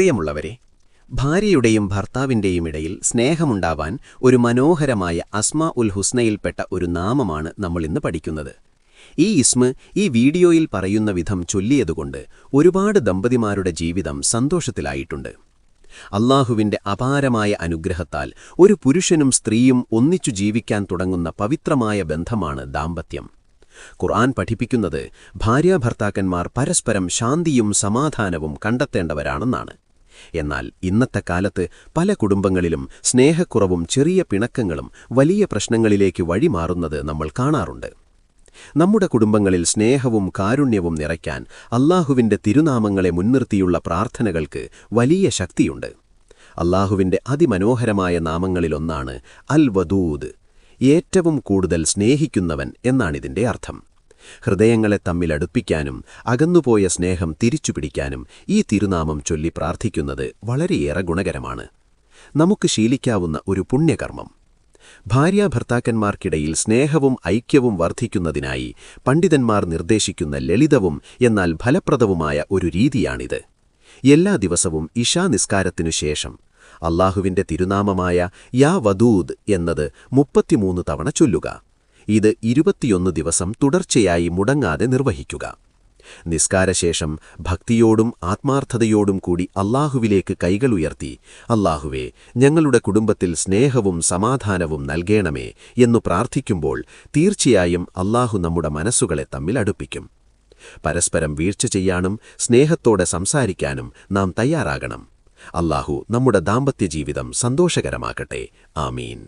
പ്രിയമുള്ളവരെ, ഭാര്യയുടെയും ഭർത്താവിൻ്റെയും ഇടയിൽ സ്നേഹമുണ്ടാവാൻ ഒരു മനോഹരമായ അസ്മാ ഉൽ ഹുസ്നയിൽപ്പെട്ട ഒരു നാമമാണ് നമ്മൾ ഇന്ന് പഠിക്കുന്നത്. ഈ ഇസ്മ ഈ വീഡിയോയിൽ പറയുന്ന വിധം ചൊല്ലിയതുകൊണ്ട് ഒരുപാട് ദമ്പതിമാരുടെ ജീവിതം സന്തോഷത്തിലായിട്ടുണ്ട്. അല്ലാഹുവിൻ്റെ അപാരമായ അനുഗ്രഹത്താൽ ഒരു പുരുഷനും സ്ത്രീയും ഒന്നിച്ചു ജീവിക്കാൻ തുടങ്ങുന്ന പവിത്രമായ ബന്ധമാണ് ദാമ്പത്യം. ഖുർആൻ പഠിപ്പിക്കുന്നത് ഭാര്യാഭർത്താക്കന്മാർ പരസ്പരം ശാന്തിയും സമാധാനവും കണ്ടെത്തേണ്ടവരാണെന്നാണ്. എന്നാൽ ഇന്നത്തെ കാലത്ത് പല കുടുംബങ്ങളിലും സ്നേഹക്കുറവും ചെറിയ പിണക്കങ്ങളും വലിയ പ്രശ്നങ്ങളിലേക്ക് വഴിമാറുന്നത് നമ്മൾ കാണാറുണ്ട്. നമ്മുടെ കുടുംബങ്ങളിൽ സ്നേഹവും കാരുണ്യവും നിറയ്ക്കാൻ അല്ലാഹുവിൻ്റെ തിരുനാമങ്ങളെ മുൻനിർത്തിയുള്ള പ്രാർത്ഥനകൾക്ക് വലിയ ശക്തിയുണ്ട്. അല്ലാഹുവിൻ്റെ അതിമനോഹരമായ നാമങ്ങളിലൊന്നാണ് അൽ വദൂദ്, ഏറ്റവും കൂടുതൽ സ്നേഹിക്കുന്നവൻ എന്നാണിതിൻ്റെ അർത്ഥം. ഹൃദയങ്ങളെ തമ്മിലടുപ്പിക്കാനും അകന്നുപോയ സ്നേഹം തിരിച്ചുപിടിക്കാനും ഈ തിരുനാമം ചൊല്ലി പ്രാർത്ഥിക്കുന്നത് വളരെയേറെ ഗുണകരമാണ്. നമുക്ക് ശീലിക്കാവുന്ന ഒരു പുണ്യകർമ്മം. ഭാര്യാഭർത്താക്കന്മാർക്കിടയിൽ സ്നേഹവും ഐക്യവും വർദ്ധിക്കുന്നതിനായി പണ്ഡിതന്മാർ നിർദ്ദേശിക്കുന്ന ലളിതവും എന്നാൽ ഫലപ്രദവുമായ ഒരു രീതിയാണിത്. എല്ലാ ദിവസവും ഇശാ നിസ്കാരത്തിനു ശേഷം അല്ലാഹുവിൻ്റെ തിരുനാമമായ യാ വദൂദ് എന്നത് 33 തവണ ചൊല്ലുക. ഇത് 21 ദിവസം തുടർച്ചയായി മുടങ്ങാതെ നിർവഹിക്കുക. നിസ്കാരശേഷം ഭക്തിയോടും ആത്മാർത്ഥതയോടും കൂടി അല്ലാഹുവിലേക്ക് കൈകൾ ഉയർത്തി, അല്ലാഹുവേ, ഞങ്ങളുടെ കുടുംബത്തിൽ സ്നേഹവും സമാധാനവും നൽകേണമേ എന്നു പ്രാർത്ഥിക്കുമ്പോൾ തീർച്ചയായും അല്ലാഹു നമ്മുടെ മനസ്സുകളെ തമ്മിൽ അടുപ്പിക്കും. പരസ്പരം വീഴ്ച ചെയ്യാനും സ്നേഹത്തോടെ സംസാരിക്കാനും നാം തയ്യാറാകണം. അല്ലാഹു നമ്മുടെ ദാമ്പത്യ ജീവിതം സന്തോഷകരമാക്കട്ടെ. ആമീൻ.